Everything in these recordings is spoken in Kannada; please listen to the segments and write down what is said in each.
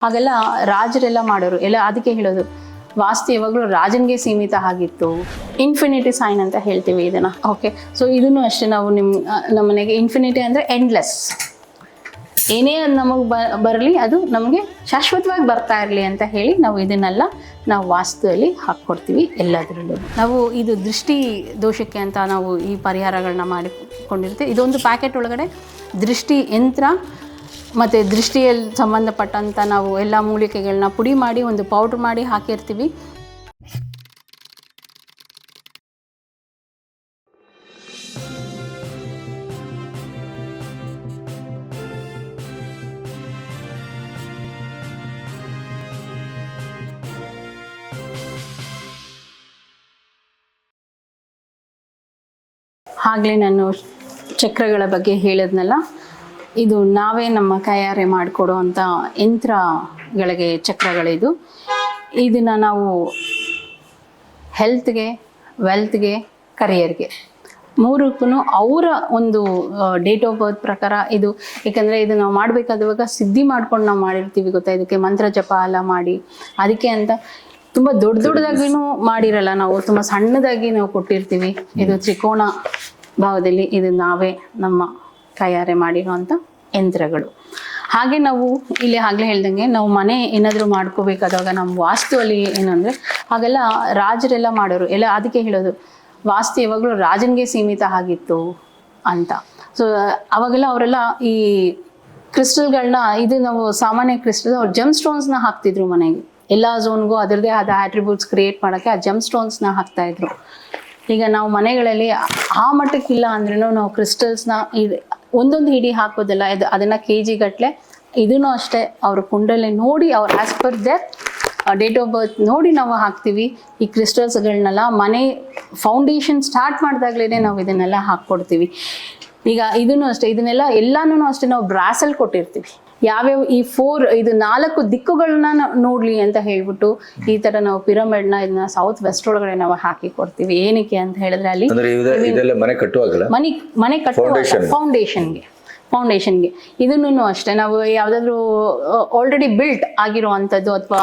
ಹಾಗೆಲ್ಲ ರಾಜರೆಲ್ಲ ಮಾಡೋರು ಎಲ್ಲ ಅದಕ್ಕೆ ಹೇಳೋದು ವಾಸ್ತು ಯಾವಾಗಲೂ ರಾಜನಿಗೆ ಸೀಮಿತ ಆಗಿತ್ತು. ಇನ್ಫಿನಿಟಿ ಸೈನ್ ಅಂತ ಹೇಳ್ತೀವಿ ಇದನ್ನು. ಓಕೆ, ಸೊ ಇದನ್ನು ಅಷ್ಟೇ ನಾವು ನಮ್ಮ ಮನೆಗೆ ಇನ್ಫಿನಿಟಿ ಅಂದರೆ ಎಂಡ್ಲೆಸ್. ಏನೇ ನಮಗೆ ಬರಲಿ ಅದು ನಮಗೆ ಶಾಶ್ವತವಾಗಿ ಬರ್ತಾ ಇರಲಿ ಅಂತ ಹೇಳಿ ನಾವು ಇದನ್ನೆಲ್ಲ ನಾವು ವಾಸ್ತುವಲ್ಲಿ ಹಾಕ್ಕೊಡ್ತೀವಿ. ಎಲ್ಲದರಲ್ಲೂ ನಾವು ಇದು ದೃಷ್ಟಿ ದೋಷಕ್ಕೆ ಅಂತ ನಾವು ಈ ಪರಿಹಾರಗಳನ್ನ ಮಾಡಿಕೊಂಡಿರ್ತೀವಿ. ಇದೊಂದು ಪ್ಯಾಕೆಟ್ ಒಳಗಡೆ ದೃಷ್ಟಿ ಯಂತ್ರ ಮತ್ತು ದೃಷ್ಟಿಯಲ್ಲಿ ಸಂಬಂಧಪಟ್ಟಂಥ ನಾವು ಎಲ್ಲ ಮೂಲಿಕೆಗಳನ್ನ ಪುಡಿ ಮಾಡಿ ಒಂದು ಪೌಡ್ರ್ ಮಾಡಿ ಹಾಕಿರ್ತೀವಿ. ಆಗಲೇ ನಾನು ಚಕ್ರಗಳ ಬಗ್ಗೆ ಹೇಳಿದ್ನಲ್ಲ, ಇದು ನಾವೇ ನಮ್ಮ ಕೈಯಾರೆ ಮಾಡಿಕೊಡೋ ಅಂಥ ಯಂತ್ರಗಳಿಗೆ ಚಕ್ರಗಳಿದು. ಇದನ್ನು ನಾವು ಹೆಲ್ತ್ಗೆ, ವೆಲ್ತ್ಗೆ, ಕರಿಯರ್ಗೆ ಮೂರಕ್ಕೂ ಅವರ ಒಂದು ಡೇಟ್ ಆಫ್ ಬರ್ತ್ ಪ್ರಕಾರ ಇದು. ಏಕೆಂದರೆ ಇದು ನಾವು ಮಾಡಬೇಕಾದವಾಗ ಸಿದ್ಧಿ ಮಾಡ್ಕೊಂಡು ನಾವು ಮಾಡಿರ್ತೀವಿ ಗೊತ್ತಾ. ಇದಕ್ಕೆ ಮಂತ್ರ ಜಪ ಎಲ್ಲ ಮಾಡಿ ಅದಕ್ಕೆ ಅಂತ ತುಂಬ ದೊಡ್ಡದಾಗಿನೂ ಮಾಡಿರಲ್ಲ, ನಾವು ತುಂಬ ಸಣ್ಣದಾಗಿ ನಾವು ಕೊಟ್ಟಿರ್ತೀವಿ. ಇದು ತ್ರಿಕೋಣ ಭಾವದಲ್ಲಿ ಇದು ನಾವೇ ನಮ್ಮ ಕೈಯಾರೆ ಮಾಡಿರೋಂಥ ಯಂತ್ರಗಳು. ಹಾಗೆ ನಾವು ಇಲ್ಲಿ ಆಗಲೇ ಹೇಳ್ದಂಗೆ ನಾವು ಮನೆ ಏನಾದರೂ ಮಾಡ್ಕೋಬೇಕಾದಾಗ ನಮ್ಮ ವಾಸ್ತುವಲ್ಲಿ ಏನಂದರೆ ಹಾಗೆಲ್ಲ ರಾಜರೆಲ್ಲ ಮಾಡೋರು ಎಲ್ಲ ಅದಕ್ಕೆ ಹೇಳೋದು ವಾಸ್ತು ಯಾವಾಗಲೂ ರಾಜನಿಗೆ ಸೀಮಿತ ಆಗಿತ್ತು ಅಂತ. ಸೊ ಅವಾಗೆಲ್ಲ ಅವರೆಲ್ಲ ಈ ಕ್ರಿಸ್ಟಲ್ಗಳನ್ನ, ಇದು ನಾವು ಸಾಮಾನ್ಯ ಕ್ರಿಸ್ಟಲ್, ಅವ್ರು ಜಮ್ ಸ್ಟೋನ್ಸ್ನ ಹಾಕ್ತಿದ್ರು ಮನೆಗೆ. ಎಲ್ಲ ಝೋನ್ಗೂ ಅದರದ್ದೇ ಆದ ಆಟ್ರಿಬ್ಯೂಟ್ಸ್ ಕ್ರಿಯೇಟ್ ಮಾಡೋಕ್ಕೆ ಆ ಜಮ್ ಸ್ಟೋನ್ಸ್ನ ಹಾಕ್ತಾಯಿದ್ರು. ಈಗ ನಾವು ಮನೆಗಳಲ್ಲಿ ಆ ಮಟ್ಟಕ್ಕಿಲ್ಲ ಅಂದ್ರೂ ನಾವು ಕ್ರಿಸ್ಟಲ್ಸ್ನ ಒಂದೊಂದು ಹಿಡಿ ಹಾಕೋದಿಲ್ಲ, ಅದನ್ನು KG ಗಟ್ಟಲೆ ಇದೂ ಅಷ್ಟೇ ಅವ್ರ ಕುಂಡಲ್ಲಿ ನೋಡಿ ಅವ್ರು as per there date of birth ನೋಡಿ ನಾವು ಹಾಕ್ತೀವಿ. ಈ ಕ್ರಿಸ್ಟಲ್ಸ್ಗಳನ್ನೆಲ್ಲ ಮನೆ ಫೌಂಡೇಶನ್ ಸ್ಟಾರ್ಟ್ ಮಾಡಿದಾಗಲೇ ನಾವು ಇದನ್ನೆಲ್ಲ ಹಾಕ್ಕೊಡ್ತೀವಿ. ಈಗ ಇದೂ ಅಷ್ಟೇ, ಎಲ್ಲನೂ ಅಷ್ಟೇ ನಾವು ಬ್ರಾಸಲ್ಲಿ ಕೊಟ್ಟಿರ್ತೀವಿ. ಯಾವ್ಯಾವ ಈ 4 ದಿಕ್ಕುಗಳನ್ನ ನೋಡಲಿ ಅಂತ ಹೇಳ್ಬಿಟ್ಟು ಈ ಥರ ನಾವು ಪಿರಮಿಡ್ನ ಇದನ್ನ ಸೌತ್ ವೆಸ್ಟ್ ಒಳಗಡೆ ನಾವು ಹಾಕಿ ಕೊಡ್ತೀವಿ. ಏನಕ್ಕೆ ಅಂತ ಹೇಳಿದ್ರೆ ಅಲ್ಲಿ ಮನೆ ಕಟ್ಟುವಾಗ ಫೌಂಡೇಶನ್ಗೆ ಇದನ್ನು ಅಷ್ಟೇ ನಾವು ಯಾವುದಾದ್ರೂ ಆಲ್ರೆಡಿ ಬಿಲ್ಟ್ ಆಗಿರೋ ಅಂಥದ್ದು ಅಥವಾ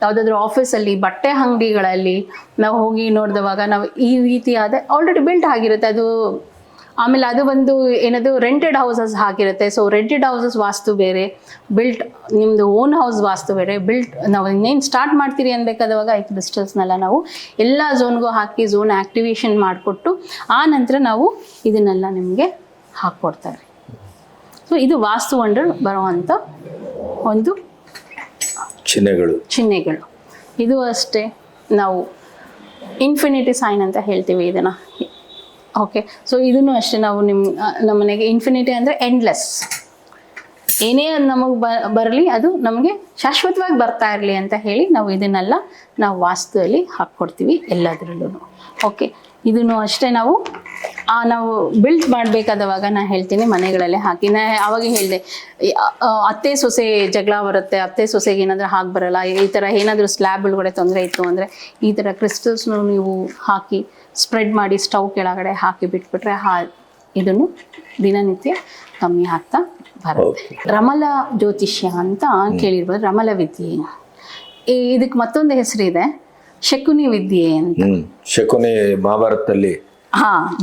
ಯಾವುದಾದ್ರೂ ಆಫೀಸಲ್ಲಿ ಬಟ್ಟೆ ಅಂಗಡಿಗಳಲ್ಲಿ ನಾವು ಹೋಗಿ ನೋಡಿದವಾಗ ನಾವು ಈ ರೀತಿಯಾದ ಆಲ್ರೆಡಿ ಬಿಲ್ಟ್ ಆಗಿರುತ್ತೆ ಅದು. ಆಮೇಲೆ ಅದು ಒಂದು ಏನದು ರೆಂಟೆಡ್ ಹೌಸಸ್ ಹಾಕಿರುತ್ತೆ. ಸೊ ರೆಂಟೆಡ್ ಹೌಸಸ್ ವಾಸ್ತು ಬೇರೆ, ಬಿಲ್ಟ್ ನಿಮ್ಮದು ಓನ್ ಹೌಸ್ ವಾಸ್ತು ಬೇರೆ. ಬಿಲ್ಟ್ ನಾವು ಇನ್ನೇನು ಸ್ಟಾರ್ಟ್ ಮಾಡ್ತೀರಿ ಅನ್ಬೇಕಾದವಾಗ ಈ ಕ್ರಿಸ್ಟಲ್ಸ್ನೆಲ್ಲ ನಾವು ಎಲ್ಲ ಝೋನ್ಗೂ ಹಾಕಿ ಝೋನ್ ಆ್ಯಕ್ಟಿವೇಶನ್ ಮಾಡಿಕೊಟ್ಟು ಆ ನಂತರ ನಾವು ಇದನ್ನೆಲ್ಲ ನಿಮಗೆ ಹಾಕ್ಕೊಡ್ತಾರೆ. ಸೊ ಇದು ವಾಸ್ತು ವಂಡರ್ ಬರುವಂಥ ಒಂದು ಚಿಹ್ನೆಗಳು. ಇದು ಅಷ್ಟೇ ನಾವು ಇನ್ಫಿನಿಟಿ ಸೈನ್ ಅಂತ ಹೇಳ್ತೀವಿ ಇದನ್ನು. ಓಕೆ, ಸೊ ಇದನ್ನು ಅಷ್ಟೇ ನಾವು ನಮ್ಮ ಮನೆಗೆ ಇನ್ಫಿನಿಟಿ ಅಂದರೆ ಎಂಡ್ಲೆಸ್. ಏನೇ ನಮಗೆ ಬರಲಿ ಅದು ನಮಗೆ ಶಾಶ್ವತವಾಗಿ ಬರ್ತಾ ಇರಲಿ ಅಂತ ಹೇಳಿ ನಾವು ಇದನ್ನೆಲ್ಲ ನಾವು ವಾಸ್ತುವಲ್ಲಿ ಹಾಕ್ಕೊಡ್ತೀವಿ ಎಲ್ಲದರಲ್ಲೂ. ಓಕೆ, ಇದನ್ನು ಅಷ್ಟೇ ನಾವು ಬಿಲ್ಟ್ ಮಾಡಬೇಕಾದವಾಗ ನಾನು ಹೇಳ್ತೀನಿ ಮನೆಗಳಲ್ಲೇ ಹಾಕಿ. ಆವಾಗ ಹೇಳಿದೆ ಅತ್ತೆ ಸೊಸೆ ಜಗಳ ಬರುತ್ತೆ, ಅತ್ತೆ ಸೊಸೆಗೆ ಏನಾದರೂ ಹಾಕಿ ಬರಲ್ಲ, ಈ ಥರ ಏನಾದರೂ ಸ್ಲ್ಯಾಬ್ ಒಳಗಡೆ ತೊಂದರೆ ಇತ್ತು ಅಂದರೆ ಈ ಥರ ಕ್ರಿಸ್ಟಲ್ಸ್ನು ನೀವು ಹಾಕಿ ಸ್ಪ್ರೆಡ್ ಮಾಡಿ ಸ್ಟವ್ ಕೆಳಗಡೆ ಹಾಕಿ ಬಿಟ್ಬಿಟ್ರೆ ಇದನ್ನು ದಿನನಿತ್ಯ ಕಮ್ಮಿ ಆಗ್ತಾ ಬರುತ್ತೆ. ರಮಲ ಜ್ಯೋತಿಷ್ಯ ಅಂತ ಕೇಳಿರ್ಬೋದು, ರಮಲ ವಿದ್ಯೆ. ಇದಕ್ಕೆ ಮತ್ತೊಂದು ಹೆಸರಿದೆ, ಶಕುನಿ ವಿದ್ಯೆ ಅಂತ. ಶಕುನಿ ಮಹಾಭಾರತದಲ್ಲಿ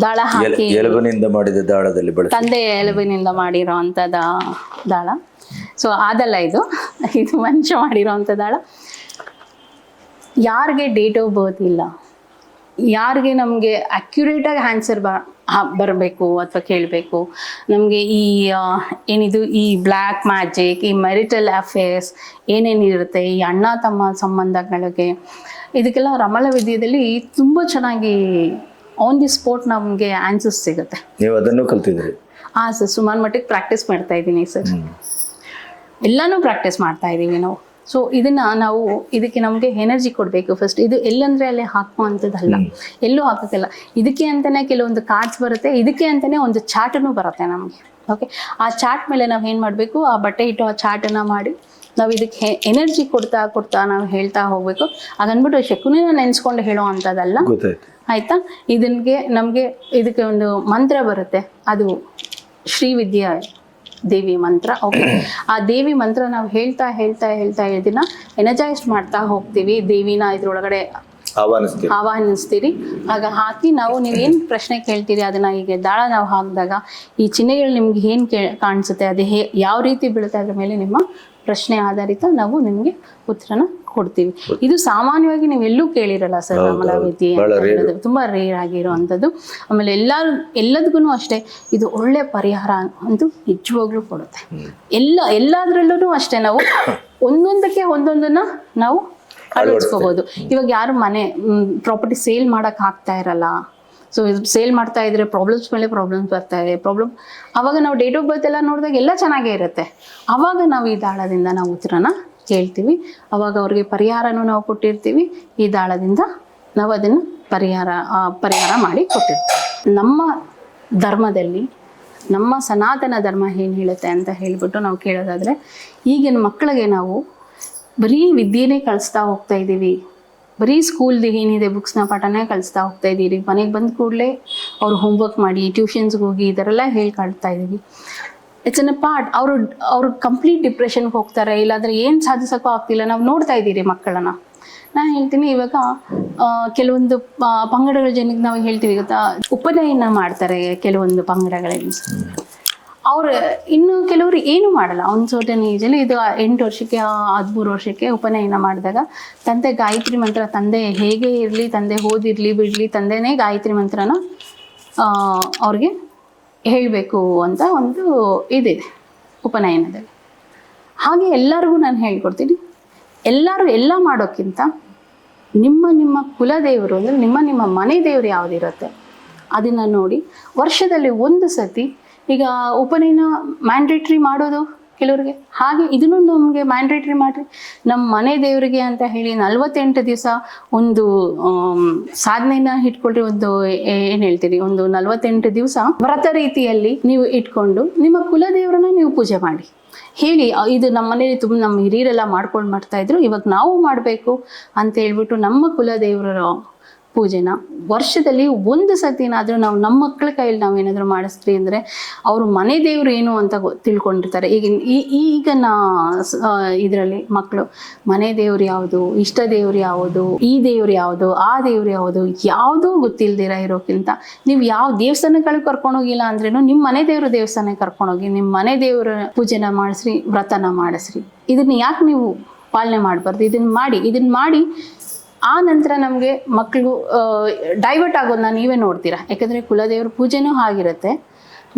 ದಾಳ ಹಾಕಿ ಎಲುಬಿನಿಂದ ಮಾಡಿದ ದಾಳದಲ್ಲಿ ತಂದೆ ಎಲುಬಿನಿಂದ ಮಾಡಿರೋ ಅಂಥದ ದಾಳ. ಸೊ ಅದಲ್ಲ ಇದು ಮನುಷ್ಯ ಮಾಡಿರೋ ಅಂಥ ದಾಳ. ಯಾರಿಗೆ ಡೇಟ್ ಆಫ್ ಬರ್ತ್ ಇಲ್ಲ, ಯಾರಿಗೆ ನಮಗೆ ಅಕ್ಯುರೇಟಾಗಿ ಆನ್ಸರ್ ಬರಬೇಕು ಅಥವಾ ಕೇಳಬೇಕು, ನಮಗೆ ಏನಿದು ಈ ಬ್ಲ್ಯಾಕ್ ಮ್ಯಾಜಿಕ್, ಈ ಮೆರಿಟಲ್ ಅಫೇರ್ಸ್ ಏನೇನಿರುತ್ತೆ, ಈ ಅಣ್ಣ ತಮ್ಮ ಸಂಬಂಧಗಳಿಗೆ, ಇದಕ್ಕೆಲ್ಲ ರಮಲ ವಿದ್ಯೆಯಲ್ಲಿ ತುಂಬ ಚೆನ್ನಾಗಿ ಆನ್ ದಿ ಸ್ಪಾಟ್ ನಮಗೆ ಆನ್ಸರ್ಸ್ ಸಿಗುತ್ತೆ. ನೀವು ಅದನ್ನು ಕಲ್ತಿದ್ರಿ? ಸರ್, ಸುಮಾರು ಮಟ್ಟಿಗೆ ಪ್ರಾಕ್ಟೀಸ್ ಮಾಡ್ತಾ ಇದ್ದೀನಿ ಸರ್. ಎಲ್ಲನೂ ಪ್ರಾಕ್ಟೀಸ್ ಮಾಡ್ತಾ ಇದ್ದೀವಿ ನಾವು. ಸೊ ಇದಕ್ಕೆ ನಮಗೆ ಎನರ್ಜಿ ಕೊಡಬೇಕು ಫಸ್ಟ್. ಇದು ಎಲ್ಲಂದರೆ ಅಲ್ಲಿ ಹಾಕುವಂಥದ್ದಲ್ಲ, ಎಲ್ಲೂ ಹಾಕೋಕ್ಕಿಲ್ಲ. ಇದಕ್ಕೆ ಅಂತಲೇ ಕೆಲವೊಂದು ಕಾರ್ಡ್ಸ್ ಬರುತ್ತೆ, ಇದಕ್ಕೆ ಅಂತಲೇ ಒಂದು ಚಾರ್ಟನ್ನು ಬರುತ್ತೆ ನಮಗೆ. ಓಕೆ, ಆ ಚಾರ್ಟ್ ಮೇಲೆ ನಾವು ಏನು ಮಾಡಬೇಕು, ಆ ಬಟ್ಟೆ ಇಟ್ಟು ಆ ಚಾರ್ಟನ್ನು ಮಾಡಿ ನಾವು ಇದಕ್ಕೆ ಎನರ್ಜಿ ಕೊಡ್ತಾ ನಾವು ಹೇಳ್ತಾ ಹೋಗಬೇಕು. ಹಾಗನ್ಬಿಟ್ಟು ಶಕುನಿನ ನೆನೆಸ್ಕೊಂಡು ಹೇಳೋ ಅಂಥದ್ದಲ್ಲ, ಆಯಿತಾ. ನಮಗೆ ಇದಕ್ಕೆ ಒಂದು ಮಂತ್ರ ಬರುತ್ತೆ, ಅದು ಶ್ರೀವಿದ್ಯೆ ದೇವಿ ಮಂತ್ರ. ಓಕೆ, ಆ ದೇವಿ ಮಂತ್ರ ನಾವು ಹೇಳ್ತಾ ಹೇಳ್ತಾ ಹೇಳ್ತಾ ಇದನ್ನ ಎನರ್ಜೈಸ್ ಮಾಡ್ತಾ ಹೋಗ್ತೀವಿ. ದೇವಿನ ಇದ್ರೊಳಗಡೆ ಆಹ್ವಾನಿಸ್ತೀರಿ. ಆಗ ಹಾಕಿ ನೀವೇನು ಪ್ರಶ್ನೆ ಕೇಳ್ತೀರಿ ಅದನ್ನ ಈಗ ದಾಳ ನಾವು ಹಾಕಿದಾಗ ಈ ಚಿಹ್ನೆಗಳು ನಿಮ್ಗೆ ಏನು ಕಾಣಿಸುತ್ತೆ, ಅದು ಯಾವ ರೀತಿ ಬೀಳುತ್ತೆ, ಅದ್ರ ಮೇಲೆ ನಿಮ್ಮ ಪ್ರಶ್ನೆ ಆಧಾರಿತ ನಾವು ನಿಮಗೆ ಉತ್ತರನ ಕೊಡ್ತೀವಿ. ಇದು ಸಾಮಾನ್ಯವಾಗಿ ನೀವು ಎಲ್ಲೂ ಕೇಳಿರಲ್ಲ ಸರ್, ಅಮಲಾವತಿ ಅಂತ ಹೇಳೋದು ತುಂಬಾ ರೇರ್ ಆಗಿರುವಂಥದ್ದು. ಆಮೇಲೆ ಎಲ್ಲದಕ್ಕೂ ಅಷ್ಟೇ ಇದು ಒಳ್ಳೆ ಪರಿಹಾರ ಅಂತೂ ನಿಜವಾಗ್ಲೂ ಕೊಡುತ್ತೆ. ಎಲ್ಲದರಲ್ಲೂ ಅಷ್ಟೇ ನಾವು ಒಂದೊಂದಕ್ಕೆ ಒಂದೊಂದನ್ನ ನಾವು ಅಳವಡಿಸ್ಕೋಬಹುದು. ಇವಾಗ ಯಾರು ಮನೆ ಪ್ರಾಪರ್ಟಿ ಸೇಲ್ ಮಾಡಕ್ ಆಗ್ತಾ ಇರಲ್ಲ, ಸೊ ಸೇಲ್ ಮಾಡ್ತಾ ಇದ್ರೆ ಪ್ರಾಬ್ಲಮ್ಸ್ ಮೇಲೆ ಪ್ರಾಬ್ಲಮ್ಸ್ ಬರ್ತಾ ಇದೆ. ಅವಾಗ ನಾವು ಡೇಟ್ ಆಫ್ ಬರ್ತ್ ಎಲ್ಲ ನೋಡಿದಾಗ ಎಲ್ಲ ಚೆನ್ನಾಗೇ ಇರುತ್ತೆ. ಅವಾಗ ನಾವು ಈ ದಾಳದಿಂದ ನಾವು ಉತ್ತರನ ಕೇಳ್ತೀವಿ. ಅವಾಗ ಅವ್ರಿಗೆ ಪರಿಹಾರನೂ ನಾವು ಕೊಟ್ಟಿರ್ತೀವಿ. ಈ ದಾಳದಿಂದ ನಾವು ಅದನ್ನು ಪರಿಹಾರ ಮಾಡಿ ಕೊಟ್ಟಿರ್ತೀವಿ. ನಮ್ಮ ಧರ್ಮದಲ್ಲಿ ನಮ್ಮ ಸನಾತನ ಧರ್ಮ ಏನು ಹೇಳುತ್ತೆ ಅಂತ ಹೇಳಿಬಿಟ್ಟು ನಾವು ಕೇಳೋದಾದರೆ, ಈಗಿನ ಮಕ್ಕಳಿಗೆ ನಾವು ಬರೀ ವಿದ್ಯೆನೇ ಕಳಿಸ್ತಾ ಹೋಗ್ತಾ ಇದ್ದೀವಿ. ಬರೀ ಸ್ಕೂಲ್ದು ಏನಿದೆ ಬುಕ್ಸ್ನ ಪಾಠನೇ ಕಳಿಸ್ತಾ ಹೋಗ್ತಾ ಇದ್ದೀರಿ. ಮನೆಗೆ ಬಂದ ಕೂಡಲೇ ಅವ್ರು ಹೋಮ್ವರ್ಕ್ ಮಾಡಿ ಟ್ಯೂಷನ್ಸ್ಗೆ ಹೋಗಿ ಇದರೆಲ್ಲ ಹೇಳಿ ಕಳ್ತಾ ಇದ್ದೀವಿ. It's an a part. ಅವರು ಕಂಪ್ಲೀಟ್ ಡಿಪ್ರೆಷನ್ಗೆ ಹೋಗ್ತಾರೆ, ಇಲ್ಲಾಂದರೆ ಏನು ಸಾಧಿಸೋಕ್ಕೂ ಆಗ್ತಿಲ್ಲ. ನಾವು ನೋಡ್ತಾ ಇದ್ದೀರಿ ಮಕ್ಕಳನ್ನ. ನಾನು ಹೇಳ್ತೀನಿ, ಇವಾಗ ಕೆಲವೊಂದು ಪಂಗಡಗಳ ಜನಕ್ಕೆ ನಾವು ಹೇಳ್ತೀವಿ ಗೊತ್ತಾ, ಉಪನಯನ ಮಾಡ್ತಾರೆ ಕೆಲವೊಂದು ಪಂಗಡಗಳಲ್ಲಿ. ಅವ್ರು ಇನ್ನು ಕೆಲವರು ಏನು ಮಾಡಲ್ಲ. ಒಂದು ಸರ್ಟನ್ ಏಜಲ್ಲಿ ಇದು 8 ವರ್ಷಕ್ಕೆ 13 ವರ್ಷಕ್ಕೆ ಉಪನಯನ ಮಾಡಿದಾಗ ತಂದೆ ಗಾಯತ್ರಿ ಮಂತ್ರ, ತಂದೆ ಹೇಗೆ ಇರಲಿ, ತಂದೆ ಓದಿರಲಿ ಬಿಡಲಿ, ತಂದೆನೇ ಗಾಯತ್ರಿ ಮಂತ್ರನ ಅವ್ರಿಗೆ ಹೇಳಬೇಕು ಅಂತ ಒಂದು ಇದಿದೆ ಉಪನಯನದಲ್ಲಿ. ಹಾಗೆ ಎಲ್ಲರಿಗೂ ನಾನು ಹೇಳ್ಕೊಡ್ತೀನಿ, ಎಲ್ಲ ಮಾಡೋಕ್ಕಿಂತ ನಿಮ್ಮ ಕುಲದೇವರು ಅಂದರೆ ನಿಮ್ಮ ಮನೆ ದೇವರು ಯಾವುದಿರುತ್ತೆ ಅದನ್ನು ನೋಡಿ ವರ್ಷದಲ್ಲಿ ಒಂದು ಸತಿ, ಈಗ ಉಪನಯನ ಮ್ಯಾಂಡೇಟ್ರಿ ಮಾಡೋದು ಕೆಲವ್ರಿಗೆ, ಹಾಗೆ ಇದನ್ನು ನಮಗೆ ಮ್ಯಾಂಡೇಟ್ರಿ ಮಾಡಿರಿ. ನಮ್ಮ ಮನೆ ದೇವರಿಗೆ ಅಂತ ಹೇಳಿ 48 ದಿವಸ ಒಂದು ಸಾಧನೆನ ಇಟ್ಕೊಳ್ರಿ. ಒಂದು ಏನು ಹೇಳ್ತೀರಿ, ಒಂದು 48 ದಿವಸ ವ್ರತ ರೀತಿಯಲ್ಲಿ ನೀವು ಇಟ್ಕೊಂಡು ನಿಮ್ಮ ಕುಲದೇವರನ್ನ ನೀವು ಪೂಜೆ ಮಾಡಿ ಹೇಳಿ. ಇದು ನಮ್ಮ ಮನೇಲಿ ನಮ್ಮ ಹಿರಿಯರೆಲ್ಲ ಮಾಡ್ತಾ ಇದ್ರು, ಇವಾಗ ನಾವು ಮಾಡಬೇಕು ಅಂತ ಹೇಳ್ಬಿಟ್ಟು ನಮ್ಮ ಕುಲದೇವರ ಪೂಜೆನ ವರ್ಷದಲ್ಲಿ ಒಂದು ಸತಿನಾದರೂ ನಾವು ನಮ್ಮ ಮಕ್ಕಳ ಕೈಯಲ್ಲಿ ನಾವೇನಾದರೂ ಮಾಡಿಸ್ತೀವಿ ಅಂದರೆ ಅವರು ಮನೆ ದೇವರು ಏನು ಅಂತ ತಿಳ್ಕೊಂಡಿರ್ತಾರೆ. ಈಗ ಇದರಲ್ಲಿ ಮಕ್ಕಳು ಮನೆ ದೇವ್ರು ಯಾವುದು, ಇಷ್ಟ ದೇವ್ರು ಯಾವುದು, ಈ ದೇವ್ರು ಯಾವುದು, ಆ ದೇವ್ರು ಯಾವುದು, ಯಾವುದೂ ಗೊತ್ತಿಲ್ದಿರ ಇರೋಕ್ಕಿಂತ ನೀವು ಯಾವ ದೇವಸ್ಥಾನಗಳಿಗೆ ಕರ್ಕೊಂಡೋಗಿಲ್ಲ ಅಂದ್ರೇನು ನಿಮ್ಮ ಮನೆ ದೇವ್ರ ದೇವಸ್ಥಾನಕ್ಕೆ ಕರ್ಕೊಂಡೋಗಿ ನಿಮ್ಮ ಮನೆ ದೇವರ ಪೂಜೆನ ಮಾಡಿಸ್ರಿ, ವ್ರತನ ಮಾಡಿಸ್ರಿ. ಇದನ್ನ ಯಾಕೆ ನೀವು ಪಾಲನೆ ಮಾಡಬಾರ್ದು? ಇದನ್ನ ಮಾಡಿ ಆ ನಂತರ ನಮಗೆ ಮಕ್ಕಳು ಡೈವರ್ಟ್ ಆಗೋದನ್ನ ನೀವೇ ನೋಡ್ತೀರಾ. ಯಾಕಂದರೆ ಕುಲದೇವ್ರ ಪೂಜೆನೂ ಆಗಿರುತ್ತೆ,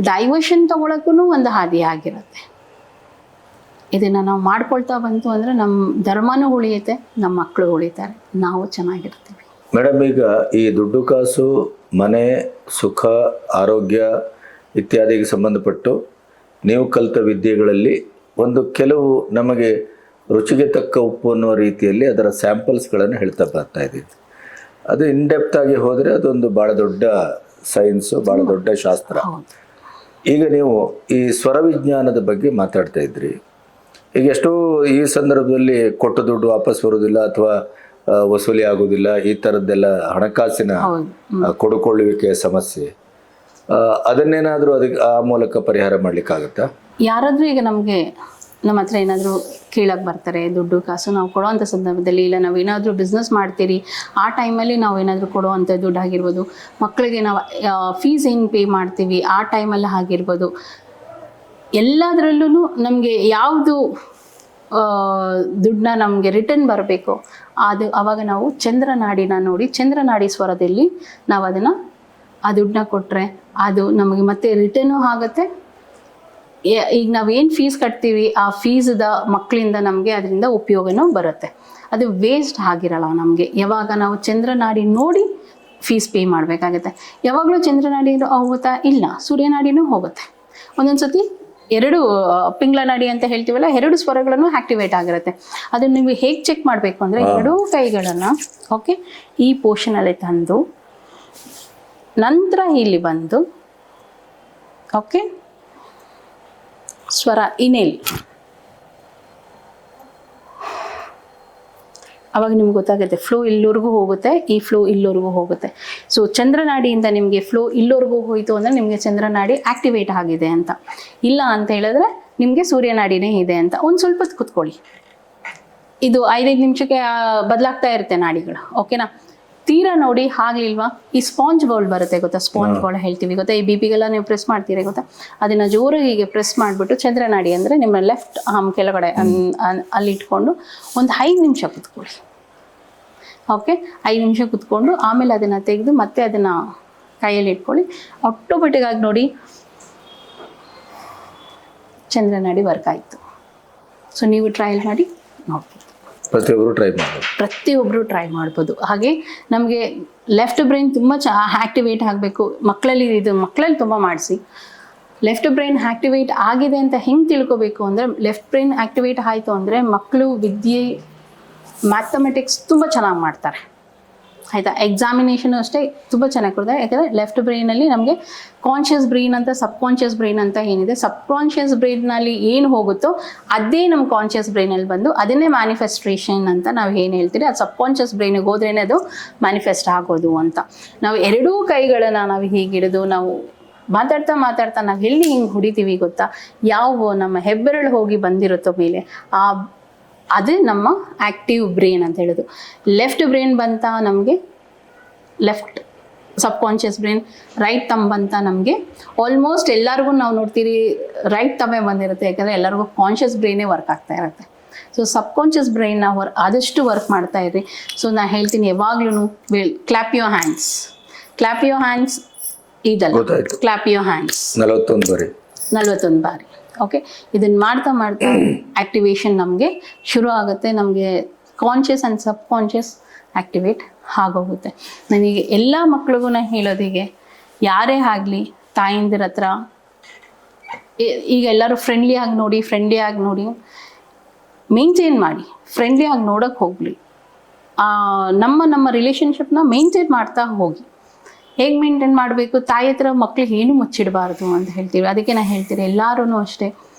ಡೈವರ್ಷನ್ ತೊಗೊಳಕ್ಕೂ ಒಂದು ಹಾದಿ ಆಗಿರುತ್ತೆ. ಇದನ್ನು ನಾವು ಮಾಡ್ಕೊಳ್ತಾ ಬಂತು ಅಂದರೆ ನಮ್ಮ ಧರ್ಮನೂ ಉಳಿಯುತ್ತೆ, ನಮ್ಮ ಮಕ್ಕಳು ಉಳಿತಾರೆ, ನಾವು ಚೆನ್ನಾಗಿರ್ತೀವಿ. ಮೇಡಮ್, ಈಗ ಈ ದುಡ್ಡು ಕಾಸು, ಮನೆ, ಸುಖ, ಆರೋಗ್ಯ ಇತ್ಯಾದಿಗೆ ಸಂಬಂಧಪಟ್ಟು ನೀವು ಕಲಿತ ವಿದ್ಯೆಗಳಲ್ಲಿ ಕೆಲವು ನಮಗೆ ರುಚಿಗೆ ತಕ್ಕ ಉಪ್ಪು ಅನ್ನುವ ರೀತಿಯಲ್ಲಿ ಅದರ ಸ್ಯಾಂಪಲ್ಸ್ಗಳನ್ನು ಹೇಳ್ತಾ ಬರ್ತಾ ಇದ್ದೀವಿ. ಅದು ಇನ್ಡೆಪ್ತ್ ಆಗಿ ಹೋದರೆ ಅದೊಂದು ಭಾಳ ದೊಡ್ಡ ಸೈನ್ಸು, ಭಾಳ ದೊಡ್ಡ ಶಾಸ್ತ್ರ. ಈಗ ನೀವು ಈ ಸ್ವರ ವಿಜ್ಞಾನದ ಬಗ್ಗೆ ಮಾತಾಡ್ತಾ ಇದ್ರಿ. ಈಗ ಎಷ್ಟೋ ಈ ಸಂದರ್ಭದಲ್ಲಿ ಕೊಟ್ಟ ದುಡ್ಡು ವಾಪಸ್ ಬರೋದಿಲ್ಲ ಅಥವಾ ವಸೂಲಿ ಆಗೋದಿಲ್ಲ, ಈ ಥರದ್ದೆಲ್ಲ ಹಣಕಾಸಿನ ಕೊಡುಕೊಳ್ಳುವಿಕೆಯ ಸಮಸ್ಯೆ. ಅದನ್ನೇನಾದರೂ ಆ ಮೂಲಕ ಪರಿಹಾರ ಮಾಡಲಿಕ್ಕಾಗತ್ತಾ? ಯಾರಾದರೂ ಈಗ ನಮ್ಮ ಹತ್ರ ಏನಾದರೂ ಕೇಳಕ್ಕೆ ಬರ್ತಾರೆ ದುಡ್ಡು ಕಾಸು, ನಾವು ಕೊಡೋವಂಥ ಸಂದರ್ಭದಲ್ಲಿ, ಇಲ್ಲ ನಾವು ಏನಾದರೂ ಬಿಸ್ನೆಸ್ ಮಾಡ್ತೀರಿ ಆ ಟೈಮಲ್ಲಿ ನಾವು ಏನಾದರೂ ಕೊಡೋವಂಥ ದುಡ್ಡು ಆಗಿರ್ಬೋದು, ಮಕ್ಕಳಿಗೆ ನಾವು ಫೀಸ್ ಏನು ಪೇ ಮಾಡ್ತೀವಿ ಆ ಟೈಮಲ್ಲಿ ಆಗಿರ್ಬೋದು, ಎಲ್ಲದರಲ್ಲೂ ನಮಗೆ ಯಾವುದು ದುಡ್ಡನ್ನ ನಮಗೆ ರಿಟರ್ನ್ ಬರಬೇಕು ಆವಾಗ ನಾವು ಚಂದ್ರನಾಡಿನ ನೋಡಿ ಚಂದ್ರನಾಡಿ ಸ್ವರದಲ್ಲಿ ನಾವು ಆ ದುಡ್ಡನ್ನ ಕೊಟ್ಟರೆ ಅದು ನಮಗೆ ಮತ್ತೆ ರಿಟರ್ನು ಆಗುತ್ತೆ. ಈಗ ನಾವೇನು ಫೀಸ್ ಕಟ್ತೀವಿ ಆ ಫೀಸ್ದ ಮಕ್ಕಳಿಂದ ನಮಗೆ ಅದರಿಂದ ಉಪಯೋಗನೂ ಬರುತ್ತೆ. ಅದು ವೇಸ್ಟ್ ಆಗಿರಲ್ಲ ನಮಗೆ. ಯಾವಾಗ ನಾವು ಚಂದ್ರನಾಡಿ ನೋಡಿ ಫೀಸ್ ಪೇ ಮಾಡಬೇಕಾಗತ್ತೆ. ಯಾವಾಗಲೂ ಚಂದ್ರನಾಡಿ ಹೋಗುತ್ತಾ? ಇಲ್ಲ, ಸೂರ್ಯನಾಡಿನೂ ಹೋಗುತ್ತೆ. ಒಂದೊಂದು ಸತಿ 2 ಪಿಂಗ್ಲನಾಡಿ ಅಂತ ಹೇಳ್ತೀವಲ್ಲ, 2 ಸ್ವರಗಳನ್ನು ಆಕ್ಟಿವೇಟ್ ಆಗಿರುತ್ತೆ. ಅದನ್ನು ನೀವು ಹೇಗೆ ಚೆಕ್ ಮಾಡಬೇಕು ಅಂದರೆ 2 ಕೈಗಳನ್ನು ಓಕೆ ಈ ಪೋರ್ಷನಲ್ಲಿ ತಂದು ನಂತರ ಇಲ್ಲಿ ಬಂದು ಓಕೆ ಸ್ವರ ಇನೇಲ್ ಅವಾಗ ನಿಮ್ಗೆ ಗೊತ್ತಾಗುತ್ತೆ ಫ್ಲೋ ಇಲ್ಲಿವರೆಗೂ ಹೋಗುತ್ತೆ, ಈ ಫ್ಲೋ ಇಲ್ಲಿವರೆಗೂ ಹೋಗುತ್ತೆ. ಸೊ ಚಂದ್ರನಾಡಿಯಿಂದ ನಿಮಗೆ ಫ್ಲೋ ಇಲ್ಲಿವರೆಗೂ ಹೋಯಿತು ಅಂದರೆ ನಿಮಗೆ ಚಂದ್ರನಾಡಿ ಆ್ಯಕ್ಟಿವೇಟ್ ಆಗಿದೆ ಅಂತ. ಇಲ್ಲ ಅಂತ ಹೇಳಿದ್ರೆ ನಿಮಗೆ ಸೂರ್ಯನಾಡಿನೇ ಇದೆ ಅಂತ. ಒಂದು ಸ್ವಲ್ಪ ಹೊತ್ತು ಕೂತ್ಕೊಳ್ಳಿ. ಇದು 5-5 ನಿಮಿಷಕ್ಕೆ ಬದಲಾಗ್ತಾ ಇರುತ್ತೆ ನಾಡಿಗಳು, ಓಕೆನಾ. ತೀರಾ ನೋಡಿ ಆಗ್ಲಿಲ್ವಾ, ಈ ಸ್ಪಾಂಜ್ ಬೌಲ್ ಬರುತ್ತೆ ಗೊತ್ತಾ, ಸ್ಪಾಂಜ್ ಬೌಲ್ ಹೇಳ್ತೀವಿ ಗೊತ್ತಾ, ಈ ಬಿಪಿಗೆಲ್ಲ ನೀವು ಪ್ರೆಸ್ ಮಾಡ್ತೀರಿ ಗೊತ್ತಾ, ಅದನ್ನು ಜೋರಾಗಿ ಹೀಗೆ ಪ್ರೆಸ್ ಮಾಡಿಬಿಟ್ಟು ಚಂದ್ರನಾಡಿ ಅಂದರೆ ನಿಮ್ಮ ಲೆಫ್ಟ್ ಆರ್ಮ್ ಕೆಳಗಡೆ ಅಲ್ಲಿ ಇಟ್ಕೊಂಡು ಒಂದು 5 ನಿಮಿಷ ಕೂತ್ಕೊಳ್ಳಿ. ಓಕೆ, 5 ನಿಮಿಷ ಕೂತ್ಕೊಂಡು ಆಮೇಲೆ ಅದನ್ನು ತೆಗೆದು ಮತ್ತೆ ಅದನ್ನು ಕೈಯಲ್ಲಿ ಇಟ್ಕೊಳ್ಳಿ. ಆಟೋಮೆಟಿಕ್ಕಾಗಿ ನೋಡಿ ಚಂದ್ರನಾಡಿ ವರ್ಕ್ ಆಯಿತು. ಸೊ ನೀವು ಟ್ರಯಲ್ ಮಾಡಿ ನೋಡ್ಬೋದು. ಪ್ರತಿಯೊಬ್ಬರು ಟ್ರೈ ಮಾಡ್ಬೋದು. ಹಾಗೆ ನಮಗೆ ಲೆಫ್ಟ್ ಬ್ರೈನ್ ತುಂಬ ಆ್ಯಕ್ಟಿವೇಟ್ ಆಗಬೇಕು. ಮಕ್ಕಳಲ್ಲಿ ತುಂಬ ಮಾಡಿಸಿ. ಲೆಫ್ಟ್ ಬ್ರೈನ್ ಆ್ಯಕ್ಟಿವೇಟ್ ಆಗಿದೆ ಅಂತ ಹೆಂಗೆ ತಿಳ್ಕೊಬೇಕು ಅಂದರೆ, ಲೆಫ್ಟ್ ಬ್ರೈನ್ ಆ್ಯಕ್ಟಿವೇಟ್ ಆಯಿತು ಅಂದರೆ ಮಕ್ಕಳು ವಿದ್ಯೆ, ಮ್ಯಾಥಮೆಟಿಕ್ಸ್ ತುಂಬ ಚೆನ್ನಾಗಿ ಮಾಡ್ತಾರೆ, ಆಯಿತಾ. ಎಕ್ಸಾಮಿನೇಷನು ಅಷ್ಟೇ ತುಂಬ ಚೆನ್ನಾಗಿ ಕೊಡ್ತಾರೆ. ಯಾಕಂದರೆ ಲೆಫ್ಟ್ ಬ್ರೈನಲ್ಲಿ ನಮಗೆ ಕಾನ್ಷಿಯಸ್ ಬ್ರೈನ್ ಅಂತ, ಸಬ್ ಕಾನ್ಷಿಯಸ್ ಬ್ರೈನ್ ಅಂತ ಏನಿದೆ. ಸಬ್ ಕಾನ್ಷಿಯಸ್ ಬ್ರೈನ್ನಲ್ಲಿ ಏನು ಹೋಗುತ್ತೋ ಅದೇ ನಮ್ಮ ಕಾನ್ಷಿಯಸ್ ಬ್ರೈನಲ್ಲಿ ಬಂದು ಅದನ್ನೇ ಮ್ಯಾನಿಫೆಸ್ಟೇಷನ್ ಅಂತ ನಾವು ಏನು ಹೇಳ್ತೀರಿ, ಅದು ಸಬ್ ಕಾನ್ಷಿಯಸ್ ಬ್ರೈನಿಗೆ ಹೋದ್ರೇ ಅದು ಮ್ಯಾನಿಫೆಸ್ಟ್ ಆಗೋದು ಅಂತ. ನಾವು ಎರಡೂ ಕೈಗಳನ್ನು ನಾವು ಹೀಗಿಡಿದು ನಾವು ಮಾತಾಡ್ತಾ ನಾವು ಎಲ್ಲಿ ಹಿಂಗೆ ಹೊಡಿತೀವಿ ಗೊತ್ತಾ, ಯಾವ ನಮ್ಮ ಹೆಬ್ಬೆರಳು ಹೋಗಿ ಬಂದಿರುತ್ತೋ ಮೇಲೆ ಅದೇ ನಮ್ಮ ಆ್ಯಕ್ಟಿವ್ ಬ್ರೈನ್ ಅಂತ ಹೇಳೋದು. ಲೆಫ್ಟ್ ಬ್ರೈನ್ ಬಂತ ನಮಗೆ ಲೆಫ್ಟ್ ಸಬ್ ಕಾನ್ಷಿಯಸ್ ಬ್ರೈನ್, ರೈಟ್ ತಮ್ ಬಂತ ನಮಗೆ ಆಲ್ಮೋಸ್ಟ್ ಎಲ್ಲರಿಗೂ ನಾವು ನೋಡ್ತೀರಿ ರೈಟ್ ತಮ್ಮೇ ಬಂದಿರುತ್ತೆ. ಯಾಕಂದರೆ ಎಲ್ಲರಿಗೂ ಕಾನ್ಷಿಯಸ್ ಬ್ರೈನೇ ವರ್ಕ್ ಆಗ್ತಾ ಇರುತ್ತೆ. ಸೊ ಸಬ್ ಕಾನ್ಷಿಯಸ್ ಬ್ರೈನ್ನ ಆದಷ್ಟು ವರ್ಕ್ ಮಾಡ್ತಾ ಇರ್ರಿ. ಸೊ ನಾನು ಹೇಳ್ತೀನಿ ಯಾವಾಗ್ಲೂ ಕ್ಲಾಪ್ ಯುವರ್ ಹ್ಯಾಂಡ್ಸ್ ಇದಲ್ಲ, ಕ್ಲಾಪ್ ಯುವರ್ ಹ್ಯಾಂಡ್ಸ್ 41 ಬಾರಿ. ಓಕೆ, ಇದನ್ನು ಮಾಡ್ತಾ ಆ್ಯಕ್ಟಿವೇಶನ್ ನಮಗೆ ಶುರು ಆಗುತ್ತೆ. ನಮಗೆ conscious and sub conscious activate ಆಗೋಗುತ್ತೆ. ನನಗೆ ಎಲ್ಲ ಮಕ್ಳಿಗೂ ನಾನು ಹೇಳೋದಿಗೆ, ಯಾರೇ ಆಗಲಿ ತಾಯಿಂದಿರ ಹತ್ರ ಈಗ ಎಲ್ಲರೂ ಫ್ರೆಂಡ್ಲಿ ಆಗಿ ನೋಡಿ ಮೇಂಟೈನ್ ಮಾಡಿ, ಫ್ರೆಂಡ್ಲಿ ಆಗಿ ನೋಡೋಕ್ಕೆ ಹೋಗಲಿ. ನಮ್ಮ ರಿಲೇಷನ್ಶಿಪ್ನ ಮೇಂಟೈನ್ ಮಾಡ್ತಾ ಹೋಗಿ. ಹೇಗೆ ಮೇಂಟೈನ್ ಮಾಡಬೇಕು, ತಾಯಿ ಹತ್ರ ಮಕ್ಳಿಗೆ ಏನು ಮುಚ್ಚಿಡಬಾರ್ದು ಅಂತ ಹೇಳ್ತೀವಿ. ಅದಕ್ಕೆ ನಾನು ಹೇಳ್ತೀನಿ ಎಲ್ಲರೂ ಅಷ್ಟೇ,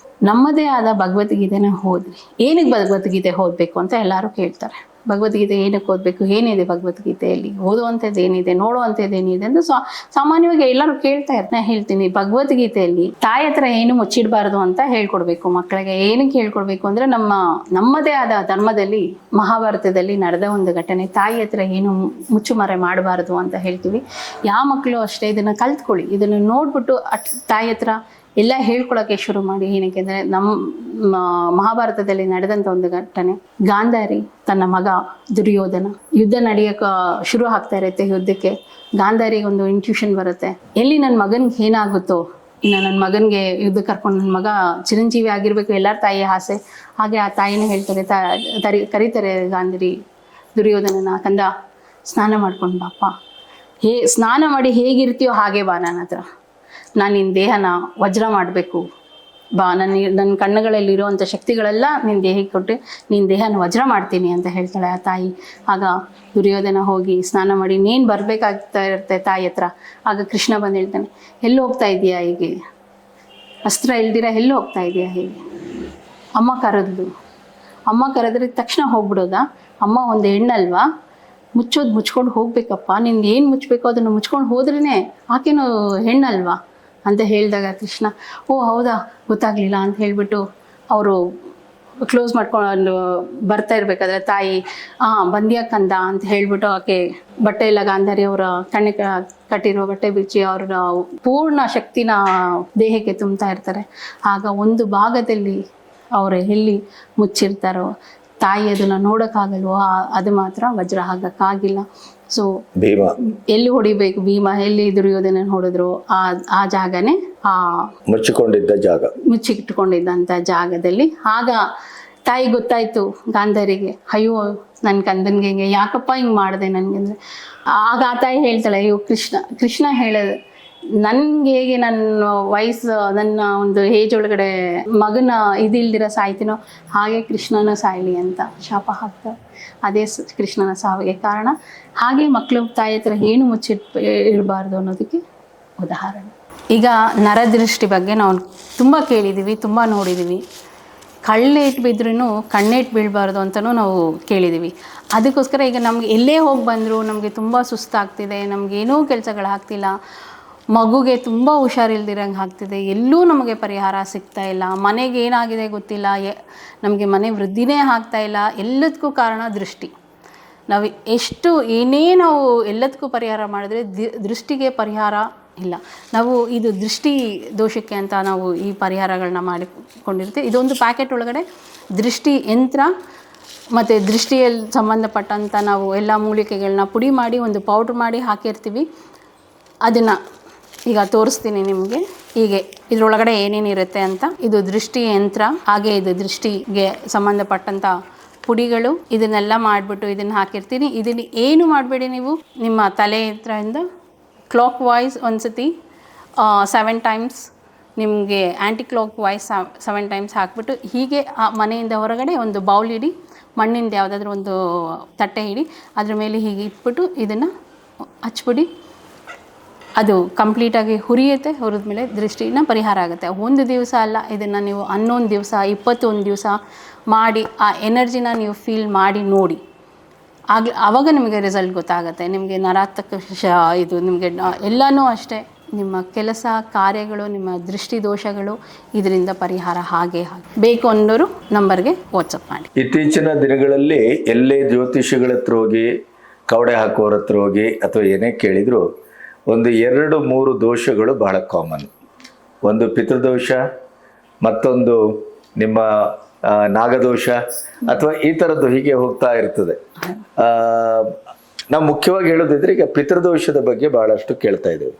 ನಮ್ಮದೇ ಆದ ಭಗವದ್ಗೀತೆನ ಓದ್ರಿ. ಏನಕ್ಕೆ ಭಗವದ್ಗೀತೆ ಓದಬೇಕು ಅಂತ ಎಲ್ಲರೂ ಕೇಳ್ತಾರೆ. ಭಗವದ್ಗೀತೆ ಏನಕ್ಕೆ ಓದಬೇಕು, ಏನಿದೆ ಭಗವದ್ಗೀತೆಯಲ್ಲಿ, ಓದುವಂಥದ್ದು ಏನಿದೆ, ನೋಡುವಂಥದ್ದು ಏನಿದೆ ಅಂತ ಸಾಮಾನ್ಯವಾಗಿ ಎಲ್ಲರೂ ಕೇಳ್ತಾ ಇರ್ತಾರೆ. ನಾನು ಹೇಳ್ತೀನಿ ಭಗವದ್ಗೀತೆಯಲ್ಲಿ ತಾಯಿ ಹತ್ರ ಏನು ಮುಚ್ಚಿಡಬಾರ್ದು ಅಂತ ಹೇಳ್ಕೊಡ್ಬೇಕು ಮಕ್ಕಳಿಗೆ. ಏನಕ್ಕೆ ಹೇಳ್ಕೊಡ್ಬೇಕು ಅಂದರೆ, ನಮ್ಮದೇ ಆದ ಧರ್ಮದಲ್ಲಿ ಮಹಾಭಾರತದಲ್ಲಿ ನಡೆದ ಒಂದು ಘಟನೆ, ತಾಯಿ ಹತ್ರ ಏನು ಮುಚ್ಚುಮರೆ ಮಾಡಬಾರ್ದು ಅಂತ ಹೇಳ್ತೀವಿ. ಯಾವ ಮಕ್ಕಳು ಅಷ್ಟೇ ಇದನ್ನು ಕಲ್ತ್ಕೊಳ್ಳಿ, ಇದನ್ನು ನೋಡ್ಬಿಟ್ಟು ತಾಯಿ ಹತ್ರ ಎಲ್ಲ ಹೇಳ್ಕೊಳಕ್ಕೆ ಶುರು ಮಾಡಿ. ಏನಕ್ಕೆ ಅಂದರೆ ನಮ್ಮ ಮಹಾಭಾರತದಲ್ಲಿ ನಡೆದಂಥ ಒಂದು ಘಟನೆ, ಗಾಂಧಾರಿ ತನ್ನ ಮಗ ದುರ್ಯೋಧನ ಯುದ್ಧ ನಡೆಯೋಕೆ ಶುರು ಆಗ್ತಾ ಇರುತ್ತೆ. ಯುದ್ಧಕ್ಕೆ ಗಾಂಧಾರಿಗೆ ಒಂದು ಇಂಟ್ಯೂಷನ್ ಬರುತ್ತೆ, ಎಲ್ಲಿ ನನ್ನ ಮಗನಿಗೆ ಏನಾಗುತ್ತೋ, ಇನ್ನು ನನ್ನ ಮಗನಿಗೆ ಯುದ್ಧ ಕರ್ಕೊಂಡು ನನ್ನ ಮಗ ಚಿರಂಜೀವಿ ಆಗಿರಬೇಕು, ಎಲ್ಲರ ತಾಯಿಯ ಆಸೆ. ಹಾಗೆ ಆ ತಾಯಿನೇ ಹೇಳ್ತಾರೆ, ಕರೀತಾರೆ ಗಾಂಧಾರಿ ದುರ್ಯೋಧನನ, ಕಂದ ಸ್ನಾನ ಮಾಡ್ಕೊಂಡು ಬಾಪ್ಪ, ಸ್ನಾನ ಮಾಡಿ ಹೇಗಿರ್ತೀಯೋ ಹಾಗೆ ಬಾ ನನ್ನ ಹತ್ರ, ನಾನು ನಿನ್ನ ದೇಹನ ವಜ್ರ ಮಾಡಬೇಕು ಬಾ, ನನ್ನ ಕಣ್ಣುಗಳಲ್ಲಿರುವಂಥ ಶಕ್ತಿಗಳೆಲ್ಲ ನಿನ್ನ ದೇಹಕ್ಕೆ ಕೊಟ್ಟು ನಿನ್ನ ದೇಹನ ವಜ್ರ ಮಾಡ್ತೀನಿ ಅಂತ ಹೇಳ್ತಾಳೆ ಆ ತಾಯಿ. ಆಗ ದುರ್ಯೋಧನ ಹೋಗಿ ಸ್ನಾನ ಮಾಡಿ ಇನ್ನೇನು ಬರಬೇಕಾಗ್ತಾ ಇರುತ್ತೆ ತಾಯಿ ಹತ್ರ. ಆಗ ಕೃಷ್ಣ ಬಂದು ಹೇಳ್ತಾನೆ, ಎಲ್ಲಿ ಹೋಗ್ತಾ ಇದೆಯಾ, ಹೀಗೆ ಅಸ್ತ್ರ ಇಲ್ದಿರ ಎಲ್ಲಿ ಹೋಗ್ತಾ ಇದೆಯಾ ಹೀಗೆ. ಅಮ್ಮ ಕರೆದ್ರೆ ತಕ್ಷಣ ಹೋಗ್ಬಿಡೋದಾ, ಅಮ್ಮ ಒಂದು ಹೆಣ್ಣಲ್ವಾ, ಮುಚ್ಕೊಂಡು ಹೋಗ್ಬೇಕಪ್ಪ, ನಿನ್ಗೆ ಏನು ಮುಚ್ಚಬೇಕೋ ಅದನ್ನು ಮುಚ್ಕೊಂಡು ಹೋದ್ರೇ ಆಕೆನೂ ಹೆಣ್ಣಲ್ವಾ ಅಂತ ಹೇಳಿದಾಗ ಕೃಷ್ಣ, ಓ ಹೌದಾ ಗೊತ್ತಾಗಲಿಲ್ಲ ಅಂತ ಹೇಳಿಬಿಟ್ಟು ಅವರು ಕ್ಲೋಸ್ ಮಾಡ್ಕೊಂಡು ಬರ್ತಾ ಇರಬೇಕಾದ್ರೆ ತಾಯಿ ಬಂದ್ಯಾ ಕಂದ ಅಂತ ಹೇಳಿಬಿಟ್ಟು ಆಕೆ ಬಟ್ಟೆ ಎಲ್ಲ ಗಾಂಧಾರಿ ಅವರ ಕಣ್ಣಿಗೆ ಕಟ್ಟಿರೋ ಬಟ್ಟೆ ಬಿಚ್ಚಿ ಅವ್ರ ಪೂರ್ಣ ಶಕ್ತಿನ ದೇಹಕ್ಕೆ ತುಂಬ್ತಾ ಇರ್ತಾರೆ. ಆಗ ಒಂದು ಭಾಗದಲ್ಲಿ ಅವರು ಎಲ್ಲಿ ಮುಚ್ಚಿರ್ತಾರೋ ತಾಯಿ ಅದನ್ನು ನೋಡೋಕ್ಕಾಗಲ್ವೋ ಅದು ಮಾತ್ರ ವಜ್ರ ಆಗಕ್ಕಾಗಿಲ್ಲ. ಸೊ ಎಲ್ಲಿ ಹೊಡಿಬೇಕು, ಭೀಮ ಎಲ್ಲಿ ದುರ್ಯೋಧನ ಹೊಡೆದ್ರು ಆ ಜಾಗನೇ ಮುಚ್ಚಿಟ್ಕೊಂಡಿದ್ದಂಥ ಜಾಗದಲ್ಲಿ. ಆಗ ತಾಯಿ ಗೊತ್ತಾಯ್ತು ಗಾಂಧಾರಿಗೆ, ಅಯ್ಯೋ ನನ್ನ ಕಂದನ್ಗೆ ಹಿಂಗೆ ಯಾಕಪ್ಪ ಹಿಂಗೆ ಮಾಡಿದೆ ನನಗೆ ಅಂದರೆ. ಆಗ ಆ ತಾಯಿ ಹೇಳ್ತಾಳೆ, ಅಯ್ಯೋ ಕೃಷ್ಣ ಹೇಳೋದು, ನನ್ಗೆ ಹೇಗೆ ನನ್ನ ವಯಸ್ಸು ನನ್ನ ಒಂದು ಏಜ್ ಒಳಗಡೆ ಮಗನ ಇದಿಲ್ದಿರ ಸಾಯ್ತೀನೋ ಹಾಗೆ ಕೃಷ್ಣನ ಸಾಯಲಿ ಅಂತ ಶಾಪ ಹಾಕ್ತಾರೆ. ಅದೇ ಕೃಷ್ಣನ ಸಾವಿಗೆ ಕಾರಣ. ಹಾಗೆ ಮಕ್ಕಳು ತಾಯಿ ಹತ್ರ ಏನು ಇರಬಾರ್ದು ಅನ್ನೋದಕ್ಕೆ ಉದಾಹರಣೆ. ಈಗ ನರದೃಷ್ಟಿ ಬಗ್ಗೆ ನಾವು ತುಂಬ ಕೇಳಿದ್ದೀವಿ, ತುಂಬ ನೋಡಿದ್ದೀವಿ. ಕಳ್ಳೇಟ್ ಬಿದ್ರೂ ಕಣ್ಣೇಟ್ ಬೀಳಬಾರ್ದು ಅಂತಲೂ ನಾವು ಕೇಳಿದ್ದೀವಿ. ಅದಕ್ಕೋಸ್ಕರ ಈಗ ನಮ್ಗೆ ಎಲ್ಲೇ ಹೋಗಿ ಬಂದರೂ ನಮಗೆ ತುಂಬ ಸುಸ್ತಾಗ್ತಿದೆ, ನಮಗೇನೂ ಕೆಲಸಗಳಾಗ್ತಿಲ್ಲ, ಮಗುಗೆ ತುಂಬ ಹುಷಾರಿಲ್ದಿರಂಗೆ ಆಗ್ತಿದೆ, ಎಲ್ಲೂ ನಮಗೆ ಪರಿಹಾರ ಸಿಗ್ತಾ ಇಲ್ಲ, ಮನೆಗೆ ಏನಾಗಿದೆ ಗೊತ್ತಿಲ್ಲ, ನಮಗೆ ಮನೆ ವೃದ್ಧಿನೇ ಆಗ್ತಾ ಇಲ್ಲ. ಎಲ್ಲದಕ್ಕೂ ಕಾರಣ ದೃಷ್ಟಿ. ನಾವು ಏನೇ ನಾವು ಎಲ್ಲದಕ್ಕೂ ಪರಿಹಾರ ಮಾಡಿದ್ರೆ ದೃಷ್ಟಿಗೆ ಪರಿಹಾರ ಇಲ್ಲ. ನಾವು ಇದು ದೃಷ್ಟಿ ದೋಷಕ್ಕೆ ಅಂತ ನಾವು ಈ ಪರಿಹಾರಗಳನ್ನ ಮಾಡಿಕೊಂಡಿರ್ತೀವಿ. ಇದೊಂದು ಪ್ಯಾಕೆಟ್ ಒಳಗಡೆ ದೃಷ್ಟಿ ಯಂತ್ರ ಮತ್ತು ದೃಷ್ಟಿಯಲ್ಲಿ ಸಂಬಂಧಪಟ್ಟಂಥ ನಾವು ಎಲ್ಲ ಮೂಲಿಕೆಗಳನ್ನ ಪುಡಿ ಮಾಡಿ ಒಂದು ಪೌಡ್ರ್ ಮಾಡಿ ಹಾಕಿರ್ತೀವಿ. ಅದನ್ನು ಈಗ ತೋರಿಸ್ತೀನಿ ನಿಮಗೆ. ಹೀಗೆ ಇದರೊಳಗಡೆ ಏನೇನಿರುತ್ತೆ ಅಂತ. ಇದು ದೃಷ್ಟಿ ಯಂತ್ರ, ಹಾಗೆ ಇದು ದೃಷ್ಟಿಗೆ ಸಂಬಂಧಪಟ್ಟಂಥ ಪುಡಿಗಳು. ಇದನ್ನೆಲ್ಲ ಮಾಡಿಬಿಟ್ಟು ಇದನ್ನು ಹಾಕಿರ್ತೀನಿ. ಇದನ್ನು ಏನು ಮಾಡಬೇಡಿ, ನೀವು ನಿಮ್ಮ ತಲೆ ಹತ್ರದಿಂದ ಕ್ಲಾಕ್ ವೈಸ್ ಒಂದು ಸತಿ 7 ಟೈಮ್ಸ್, ನಿಮಗೆ ಆ್ಯಂಟಿ ಕ್ಲಾಕ್ ವೈಸ್ 7 ಟೈಮ್ಸ್ ಹಾಕ್ಬಿಟ್ಟು ಹೀಗೆ ಮನೆಯಿಂದ ಹೊರಗಡೆ ಒಂದು ಬೌಲ್ ಇಡಿ, ಮಣ್ಣಿಂದ ಯಾವುದಾದ್ರೂ ಒಂದು ತಟ್ಟೆ ಇಡಿ, ಅದ್ರ ಮೇಲೆ ಹೀಗೆ ಇಟ್ಬಿಟ್ಟು ಇದನ್ನು ಹಚ್ಬಿಡಿ. ಅದು ಕಂಪ್ಲೀಟಾಗಿ ಹುರಿಯುತ್ತೆ. ಹುರಿದ ಮೇಲೆ ದೃಷ್ಟಿನ ಪರಿಹಾರ ಆಗುತ್ತೆ. ಒಂದು ದಿವಸ ಅಲ್ಲ, ಇದನ್ನು ನೀವು 11 ದಿವಸ 21 ದಿವಸ ಮಾಡಿ ಆ ಎನರ್ಜಿನ ನೀವು ಫೀಲ್ ಮಾಡಿ ನೋಡಿ. ಆವಾಗ ನಿಮಗೆ ರಿಸಲ್ಟ್ ಗೊತ್ತಾಗುತ್ತೆ. ನಿಮಗೆ ನರಾತಕ ಇದು ನಿಮಗೆ ಎಲ್ಲನೂ ಅಷ್ಟೇ, ನಿಮ್ಮ ಕೆಲಸ ಕಾರ್ಯಗಳು, ನಿಮ್ಮ ದೃಷ್ಟಿ ದೋಷಗಳು ಇದರಿಂದ ಪರಿಹಾರ ಹಾಗೆ ಬೇಕು ಅನ್ನೋರು ನಂಬರ್ಗೆ ವಾಟ್ಸಪ್ ಮಾಡಿ. ಇತ್ತೀಚಿನ ದಿನಗಳಲ್ಲಿ ಎಲ್ಲೇ ಜ್ಯೋತಿಷಿಗಳ ಹತ್ರ ಹೋಗಿ, ಕವಡೆ ಹಾಕೋರ ಹತ್ರ ಹೋಗಿ ಅಥವಾ ಏನೇ ಕೇಳಿದ್ರು ಒಂದು 2-3 ದೋಷಗಳು ಬಹಳ ಕಾಮನ್. ಒಂದು ಪಿತೃದೋಷ, ಮತ್ತೊಂದು ನಿಮ್ಮ ನಾಗದೋಷ ಅಥವಾ ಈ ಥರದ್ದು ಹೀಗೆ ಹೋಗ್ತಾ ಇರ್ತದೆ. ನಾವು ಮುಖ್ಯವಾಗಿ ಹೇಳೋದಿದ್ರೆ ಈಗ ಪಿತೃದೋಷದ ಬಗ್ಗೆ ಬಹಳಷ್ಟು ಕೇಳ್ತಾ ಇದ್ದೇವೆ.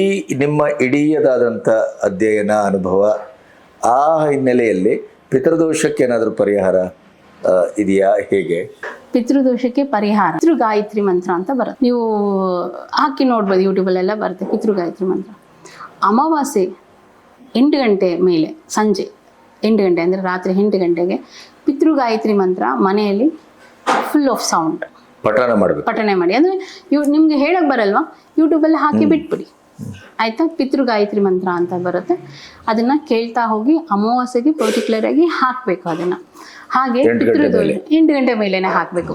ಈ ನಿಮ್ಮ ಇಡೀದಾದಂಥ ಅಧ್ಯಯನ ಅನುಭವ ಆ ಹಿನ್ನೆಲೆಯಲ್ಲಿ ಪಿತೃದೋಷಕ್ಕೆ ಏನಾದರೂ ಪರಿಹಾರ ಇದೆಯಾ, ಹೇಗೆ? ಪಿತೃದೋಷಕ್ಕೆ ಪರಿಹಾರ ಪಿತೃಗಾಯತ್ರಿ ಮಂತ್ರ ಅಂತ ಬರುತ್ತೆ. ನೀವು ಹಾಕಿ ನೋಡ್ಬೋದು, ಯೂಟ್ಯೂಬಲ್ಲೆಲ್ಲ ಬರುತ್ತೆ ಪಿತೃಗಾಯತ್ರಿ ಮಂತ್ರ. ಅಮಾವಾಸ್ಯೆ 8 ಗಂಟೆ ಮೇಲೆ, ಸಂಜೆ 8 ಗಂಟೆ ಅಂದರೆ ರಾತ್ರಿ 8 ಗಂಟೆಗೆ ಪಿತೃಗಾಯತ್ರಿ ಮಂತ್ರ ಮನೆಯಲ್ಲಿ ಫುಲ್ ಆಫ್ ಸೌಂಡ್ ಪಠಣೆ ಮಾಡಿ. ಅಂದರೆ ನಿಮಗೆ ಹೇಳಕ್ಕೆ ಬರಲ್ವಾ, ಯೂಟ್ಯೂಬಲ್ಲಿ ಹಾಕಿ ಬಿಟ್ಬಿಡಿ ಆಯಿತಾ. ಪಿತೃಗಾಯತ್ರಿ ಮಂತ್ರ ಅಂತ ಬರುತ್ತೆ, ಅದನ್ನು ಕೇಳ್ತಾ ಹೋಗಿ ಅಮಾವಾಸ್ಯೆಗೆ ಪರ್ಟಿಕ್ಯುಲರಾಗಿ ಹಾಕಬೇಕು. ಅದನ್ನು ಹಾಗೆ 8 ಗಂಟೆ ಮೇಲೇನೆ ಹಾಕಬೇಕು,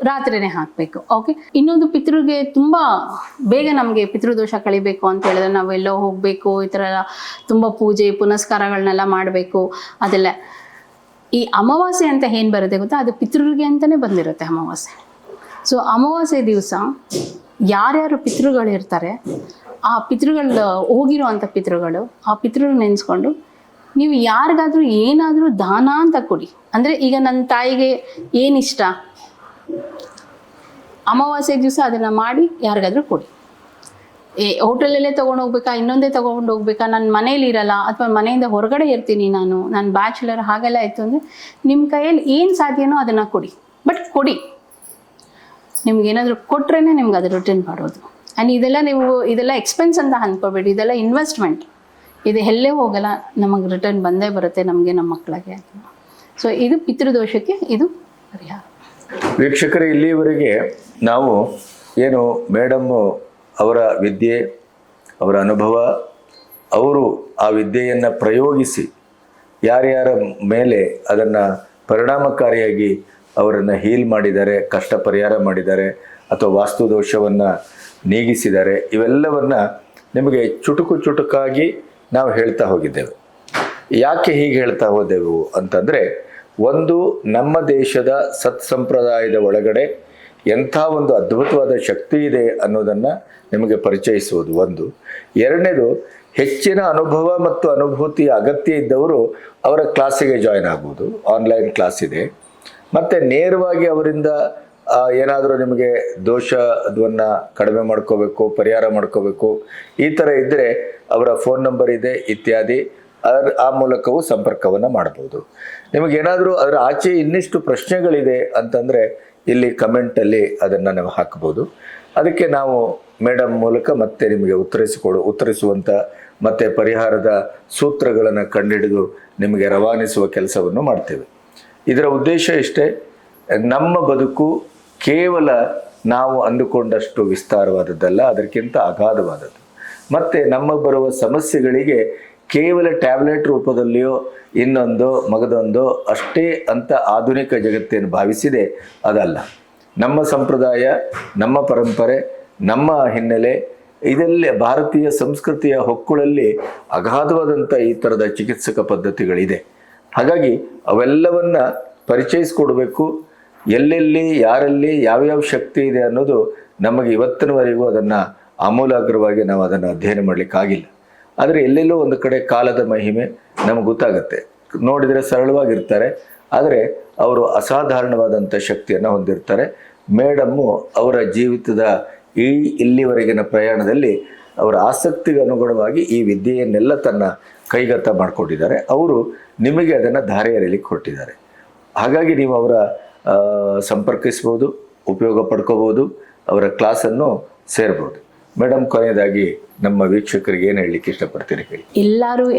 ರಾತ್ರಿನೇ ಹಾಕಬೇಕು. ಓಕೆ. ಇನ್ನೊಂದು, ಪಿತೃಗೆ ತುಂಬ ಬೇಗ ನಮಗೆ ಪಿತೃದೋಷ ಕಳಿಬೇಕು ಅಂತ ಹೇಳಿದ್ರೆ ನಾವೆಲ್ಲೋ ಹೋಗಬೇಕು, ಈ ಥರ ತುಂಬ ಪೂಜೆ ಪುನಸ್ಕಾರಗಳನ್ನೆಲ್ಲ ಮಾಡಬೇಕು. ಅದೆಲ್ಲ ಈ ಅಮಾವಾಸ್ಯೆ ಅಂತ ಏನು ಬರುತ್ತೆ ಗೊತ್ತಾ, ಅದು ಪಿತೃಗೆ ಅಂತಲೇ ಬಂದಿರುತ್ತೆ ಅಮಾವಾಸ್ಯೆ. ಸೊ ಅಮಾವಾಸ್ಯೆ ದಿವಸ ಯಾರ್ಯಾರು ಪಿತೃಗಳಿರ್ತಾರೆ, ಆ ಪಿತೃಗಳು ಹೋಗಿರೋ ಅಂಥ ಪಿತೃಗಳು, ಆ ಪಿತೃ ನೆನೆಸ್ಕೊಂಡು ನೀವು ಯಾರಿಗಾದ್ರೂ ಏನಾದರೂ ದಾನ ಅಂತ ಕೊಡಿ. ಅಂದರೆ ಈಗ ನನ್ನ ತಾಯಿಗೆ ಏನಿಷ್ಟ, ಅಮಾವಾಸ್ಯೆ ದಿವಸ ಅದನ್ನು ಮಾಡಿ ಯಾರಿಗಾದ್ರೂ ಕೊಡಿ. ಹೋಟೆಲಲ್ಲೇ ತೊಗೊಂಡು ಹೋಗ್ಬೇಕಾ, ಇನ್ನೊಂದೇ ತೊಗೊಂಡು ಹೋಗ್ಬೇಕಾ, ನನ್ನ ಮನೇಲಿ ಇರಲ್ಲ ಅಥವಾ ಮನೆಯಿಂದ ಹೊರಗಡೆ ಇರ್ತೀನಿ, ನಾನು ಬ್ಯಾಚುಲರ್, ಹಾಗೆಲ್ಲ ಆಯಿತು ಅಂದರೆ ನಿಮ್ಮ ಕೈಯಲ್ಲಿ ಏನು ಸಾಧ್ಯನೋ ಅದನ್ನು ಕೊಡಿ. ಬಟ್ ಕೊಡಿ, ನಿಮ್ಗೇನಾದರೂ ಕೊಟ್ರೇ ನಿಮ್ಗೆ ಅದು ರಿಟರ್ನ್ ಮಾಡೋದು. ಆ್ಯಂಡ್ ಇದೆಲ್ಲ ಎಕ್ಸ್ಪೆನ್ಸ್ ಅಂತ ಅಂದ್ಕೋಬೇಡಿ, ಇದೆಲ್ಲ ಇನ್ವೆಸ್ಟ್ಮೆಂಟ್. ಇದು ಎಲ್ಲೇ ಹೋಗಲ್ಲ, ನಮಗೆ ರಿಟರ್ನ್ ಬಂದೇ ಬರುತ್ತೆ, ನಮಗೆ ನಮ್ಮ ಮಕ್ಕಳಿಗೆ. ಸೊ ಇದು ಪಿತೃದೋಷಕ್ಕೆ ಇದು ಪರಿಹಾರ. ವೀಕ್ಷಕರೇ, ಇಲ್ಲಿಯವರೆಗೆ ನಾವು ಏನು ಮೇಡಮ್ಮು ಅವರ ವಿದ್ಯೆ, ಅವರ ಅನುಭವ, ಅವರು ಆ ವಿದ್ಯೆಯನ್ನು ಪ್ರಯೋಗಿಸಿ ಯಾರ್ಯಾರ ಮೇಲೆ ಅದನ್ನು ಪರಿಣಾಮಕಾರಿಯಾಗಿ ಅವರನ್ನು ಹೀಲ್ ಮಾಡಿದ್ದಾರೆ, ಕಷ್ಟ ಪರಿಹಾರ ಮಾಡಿದ್ದಾರೆ ಅಥವಾ ವಾಸ್ತು ದೋಷವನ್ನು ನೀಗಿಸಿದ್ದಾರೆ, ಇವೆಲ್ಲವನ್ನು ನಿಮಗೆ ಚುಟುಕಾಗಿ ನಾವು ಹೇಳ್ತಾ ಹೋಗಿದ್ದೇವೆ. ಯಾಕೆ ಹೀಗೆ ಹೇಳ್ತಾ ಹೋದೆವು ಅಂತಂದರೆ, ಒಂದು, ನಮ್ಮ ದೇಶದ ಸತ್ಸಂಪ್ರದಾಯದ ಒಳಗಡೆ ಎಂಥ ಒಂದು ಅದ್ಭುತವಾದ ಶಕ್ತಿ ಇದೆ ಅನ್ನೋದನ್ನು ನಿಮಗೆ ಪರಿಚಯಿಸುವುದು ಒಂದು. ಎರಡನೇದು, ಹೆಚ್ಚಿನ ಅನುಭವ ಮತ್ತು ಅನುಭೂತಿ ಅಗತ್ಯ ಇದ್ದವರು ಅವರ ಕ್ಲಾಸಿಗೆ ಜಾಯ್ನ್ ಆಗ್ಬೋದು. ಆನ್ಲೈನ್ ಕ್ಲಾಸ್ ಇದೆ. ಮತ್ತು ನೇರವಾಗಿ ಅವರಿಂದ ಏನಾದರೂ ನಿಮಗೆ ದೋಷವನ್ನು ಕಡಿಮೆ ಮಾಡ್ಕೋಬೇಕು, ಪರಿಹಾರ ಮಾಡ್ಕೋಬೇಕು, ಈ ಥರ ಇದ್ದರೆ ಅವರ ಫೋನ್ ನಂಬರ್ ಇದೆ ಇತ್ಯಾದಿ, ಆ ಮೂಲಕವೂ ಸಂಪರ್ಕವನ್ನು ಮಾಡ್ಬೋದು. ನಿಮಗೇನಾದರೂ ಅದರ ಆಚೆ ಇನ್ನಿಷ್ಟು ಪ್ರಶ್ನೆಗಳಿದೆ ಅಂತಂದರೆ ಇಲ್ಲಿ ಕಮೆಂಟಲ್ಲಿ ಅದನ್ನು ನಾವು ಹಾಕ್ಬೋದು. ಅದಕ್ಕೆ ನಾವು ಮೇಡಮ್ ಮೂಲಕ ಮತ್ತೆ ನಿಮಗೆ ಉತ್ತರಿಸುವಂಥ ಮತ್ತು ಪರಿಹಾರದ ಸೂತ್ರಗಳನ್ನು ಕಂಡುಹಿಡಿದು ನಿಮಗೆ ರವಾನಿಸುವ ಕೆಲಸವನ್ನು ಮಾಡ್ತೇವೆ. ಇದರ ಉದ್ದೇಶ ಇಷ್ಟೇ, ನಮ್ಮ ಬದುಕು ಕೇವಲ ನಾವು ಅಂದುಕೊಂಡಷ್ಟು ವಿಸ್ತಾರವಾದದ್ದಲ್ಲ, ಅದಕ್ಕಿಂತ ಅಗಾಧವಾದದ್ದು. ಮತ್ತು ನಮ್ಮ ಬರುವ ಸಮಸ್ಯೆಗಳಿಗೆ ಕೇವಲ ಟ್ಯಾಬ್ಲೆಟ್ ರೂಪದಲ್ಲಿಯೋ ಇನ್ನೊಂದು ಮಗದೊಂದು ಅಷ್ಟೇ ಅಂತ ಆಧುನಿಕ ಜಗತ್ತೇನು ಭಾವಿಸಿದೆ, ಅದಲ್ಲ. ನಮ್ಮ ಸಂಪ್ರದಾಯ, ನಮ್ಮ ಪರಂಪರೆ, ನಮ್ಮ ಹಿನ್ನೆಲೆ, ಇದೆಲ್ಲ ಭಾರತೀಯ ಸಂಸ್ಕೃತಿಯ ಹೊಕ್ಕುಳಲ್ಲಿ ಅಗಾಧವಾದಂಥ ಈ ಥರದ ಚಿಕಿತ್ಸಕ ಪದ್ಧತಿಗಳಿದೆ. ಹಾಗಾಗಿ ಅವೆಲ್ಲವನ್ನ ಪರಿಚಯಿಸ್ಕೊಡ್ಬೇಕು. ಎಲ್ಲೆಲ್ಲಿ ಯಾರಲ್ಲಿ ಯಾವ್ಯಾವ ಶಕ್ತಿ ಇದೆ ಅನ್ನೋದು ನಮಗೆ ಇವತ್ತಿನವರೆಗೂ ಅದನ್ನು ಆಮೂಲಾಗ್ರವಾಗಿ ನಾವು ಅದನ್ನು ಅಧ್ಯಯನ ಮಾಡಲಿಕ್ಕಾಗಿಲ್ಲ. ಆದರೆ ಎಲ್ಲೆಲ್ಲೋ ಒಂದು ಕಡೆ ಕಾಲದ ಮಹಿಮೆ ನಮಗೆ ಗೊತ್ತಾಗುತ್ತೆ. ನೋಡಿದರೆ ಸರಳವಾಗಿರ್ತಾರೆ, ಆದರೆ ಅವರು ಅಸಾಧಾರಣವಾದಂಥ ಶಕ್ತಿಯನ್ನು ಹೊಂದಿರ್ತಾರೆ. ಮೇಡಮ್ಮು ಅವರ ಜೀವಿತದ ಇಲ್ಲಿವರೆಗಿನ ಪ್ರಯಾಣದಲ್ಲಿ ಅವರ ಆಸಕ್ತಿಗೆ ಅನುಗುಣವಾಗಿ ಈ ವಿದ್ಯೆಯನ್ನೆಲ್ಲ ತನ್ನ ಕೈಗತ್ತ ಮಾಡಿಕೊಂಡಿದ್ದಾರೆ. ಅವರು ನಿಮಗೆ ಅದನ್ನು ಧಾರೆ ಎರೆಯಲಿಕ್ಕೆ ಹೊರಟಿದ್ದಾರೆ. ಹಾಗಾಗಿ ನೀವು ಅವರ ಸಂಪರ್ಕಿಸ್ಬೋದು, ಉಪಯೋಗ ಪಡ್ಕೋಬೋದು, ಅವರ ಕ್ಲಾಸನ್ನು ಸೇರ್ಬೋದು. ಮೇಡಮ್, ಕೊನೆಯದಾಗಿ ನಮ್ಮ ವೀಕ್ಷಕರಿಗೆ ಏನು ಹೇಳಲಿಕ್ಕೆ ಇಷ್ಟಪಡ್ತೀರಿ ಹೇಳಿ?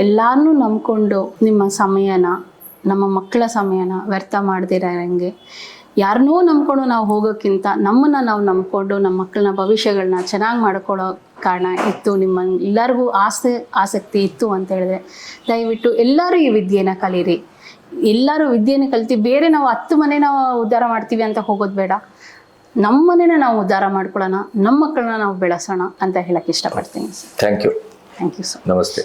ಎಲ್ಲಾರನ್ನೂ ನಂಬ್ಕೊಂಡು ನಿಮ್ಮ ಸಮಯನ, ನಮ್ಮ ಮಕ್ಕಳ ಸಮಯನ ವ್ಯರ್ಥ ಮಾಡ್ದಿರಂಗೆ, ಯಾರನ್ನೂ ನಂಬ್ಕೊಂಡು ನಾವು ಹೋಗೋಕ್ಕಿಂತ ನಮ್ಮನ್ನು ನಾವು ನಂಬ್ಕೊಂಡು ನಮ್ಮ ಮಕ್ಕಳನ್ನ ಭವಿಷ್ಯಗಳನ್ನ ಚೆನ್ನಾಗಿ ಮಾಡ್ಕೊಳ್ಳೋ ಕಾರಣ ಇತ್ತು, ನಿಮ್ಮ ಎಲ್ಲರಿಗೂ ಆಸಕ್ತಿ ಇತ್ತು ಅಂತ ಹೇಳಿದ್ರೆ ದಯವಿಟ್ಟು ಎಲ್ಲರೂ ಈ ವಿದ್ಯೆನ ಕಲೀರಿ. ಎಲ್ಲರೂ ವಿದ್ಯೆನ ಕಲ್ತು ಬೇರೆ ನಾವು 10 ಮನೆ ನಾವು ಉದ್ಧಾರ ಮಾಡ್ತೀವಿ ಅಂತ ಹೋಗೋದು ಬೇಡ. ನಮ್ಮ ಮನೇನ ನಾವು ಉದ್ಧಾರ ಮಾಡ್ಕೊಳ್ಳೋಣ, ನಮ್ಮ ಮಕ್ಕಳನ್ನ ನಾವು ಬೆಳೆಸೋಣ ಅಂತ ಹೇಳಕ್ಕೆ ಇಷ್ಟಪಡ್ತೀನಿ. Thank you sir. ನಮಸ್ತೆ.